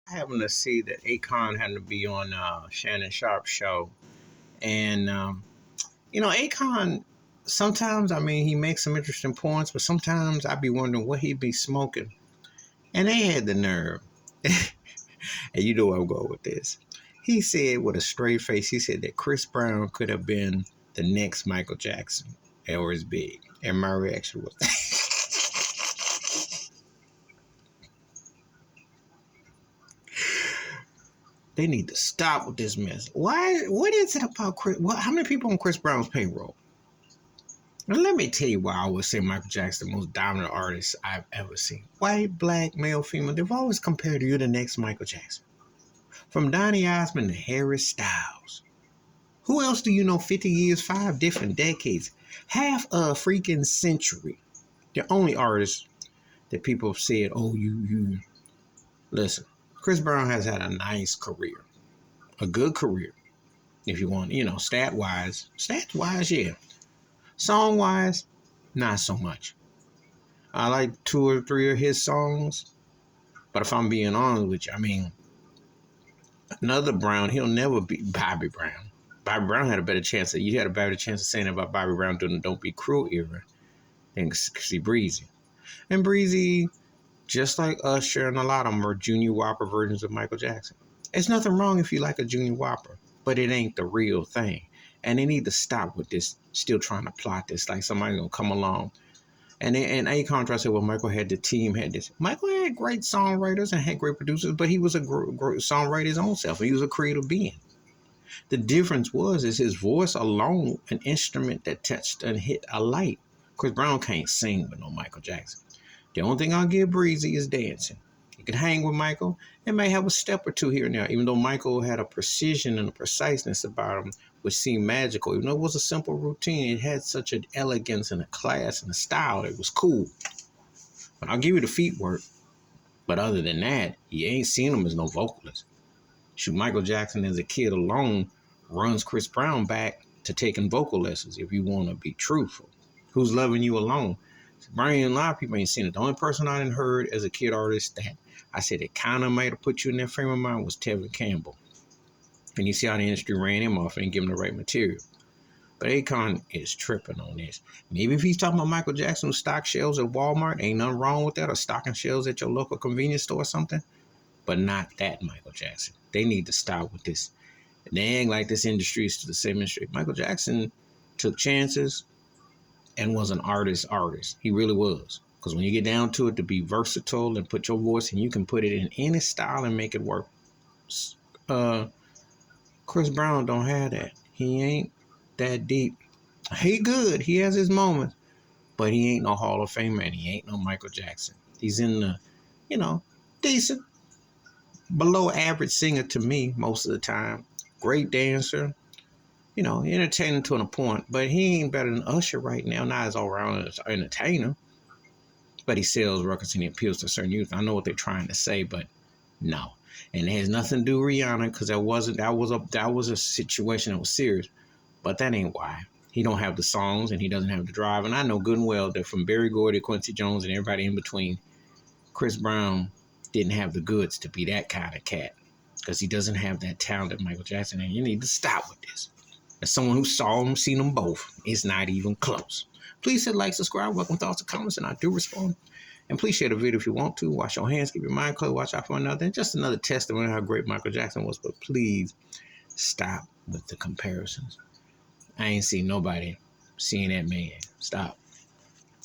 I happened to see that Akon had to be on Shannon Sharp's show, and Akon. Sometimes, I mean, he makes some interesting points, but sometimes I be wondering what he'd be smoking. And they had the nerve, and you know where I'm going with this. He said with a straight face, he said that Chris Brown could have been the next Michael Jackson, or his big. And my reaction was, they need to stop with this mess. Why? What is it about Chris? How many people on Chris Brown's payroll? Now, let me tell you why I would say Michael Jackson, the most dominant artist I've ever seen. White, black, male, female, they've always compared you to the next Michael Jackson. From Donny Osmond to Harry Styles. Who else do you know 50 years, 5 different decades, half a freaking century? The only artist that people have said, oh, you. Listen, Chris Brown has had a nice career, a good career. If you want, stats wise, yeah. Song wise, not so much. I like 2 or 3 of his songs, but if I'm being honest with you, I mean, another Brown, he'll never be Bobby Brown. Bobby Brown had a better chance. You had a better chance of saying about Bobby Brown during the Don't Be Cruel era than see Breezy. And Breezy, just like Usher and a lot of them, are Junior Whopper versions of Michael Jackson. There's nothing wrong if you like a Junior Whopper, but it ain't the real thing. And they need to stop with this, still trying to plot this like somebody gonna come along. And Akon tried to say, well, Michael had the team, had this. Michael had great songwriters and had great producers, but he was a great songwriter his own self. He was a creative being. The difference is his voice alone, an instrument that touched and hit a light. Chris Brown can't sing with no Michael Jackson. The only thing I'll give Breezy is dancing. You can hang with Michael and may have a step or two here and there, even though Michael had a precision and a preciseness about him which seemed magical. Even though it was a simple routine, it had such an elegance and a class and a style that was cool. But I'll give you the feet work. But other than that, you ain't seen him as no vocalist. Shoot, Michael Jackson as a kid alone runs Chris Brown back to taking vocal lessons, if you want to be truthful. Who's Loving You Alone? Brian, a lot of people ain't seen it. The only person I didn't heard as a kid artist that I said it kind of might have put you in that frame of mind was Tevin Campbell. And you see how the industry ran him off and give him the right material. But Akon is tripping on this. Maybe if he's talking about Michael Jackson's stock shelves at Walmart, ain't nothing wrong with that, or stocking shelves at your local convenience store or something. But not that Michael Jackson. They need to stop with this. They act like this industry is to the same industry. Michael Jackson took chances and was an artist. He really was. Because when you get down to it, to be versatile and put your voice, and you can put it in any style and make it work. Chris Brown don't have that. He ain't that deep. He good. He has his moments. But he ain't no Hall of Fame man. He ain't no Michael Jackson. He's in the, decent, below average singer to me most of the time. Great dancer. Entertaining to a point. But he ain't better than Usher right now. Not as all-around entertainer. But he sells records and he appeals to certain youth. I know what they're trying to say, but no. And it has nothing to do with Rihanna, because that was a situation that was serious. But that ain't why. He don't have the songs and he doesn't have the drive. And I know good and well that from Berry Gordy, Quincy Jones, and everybody in between, Chris Brown didn't have the goods to be that kind of cat, because he doesn't have that talent that Michael Jackson. And you need to stop with this. As someone who saw them, seen them both, it's not even close. Please hit like, subscribe, welcome thoughts and comments, and I do respond. And please share the video if you want to. Wash your hands, keep your mind clear, watch out for another. And just another testimony of how great Michael Jackson was. But please stop with the comparisons. I ain't seen nobody seeing that man. Stop.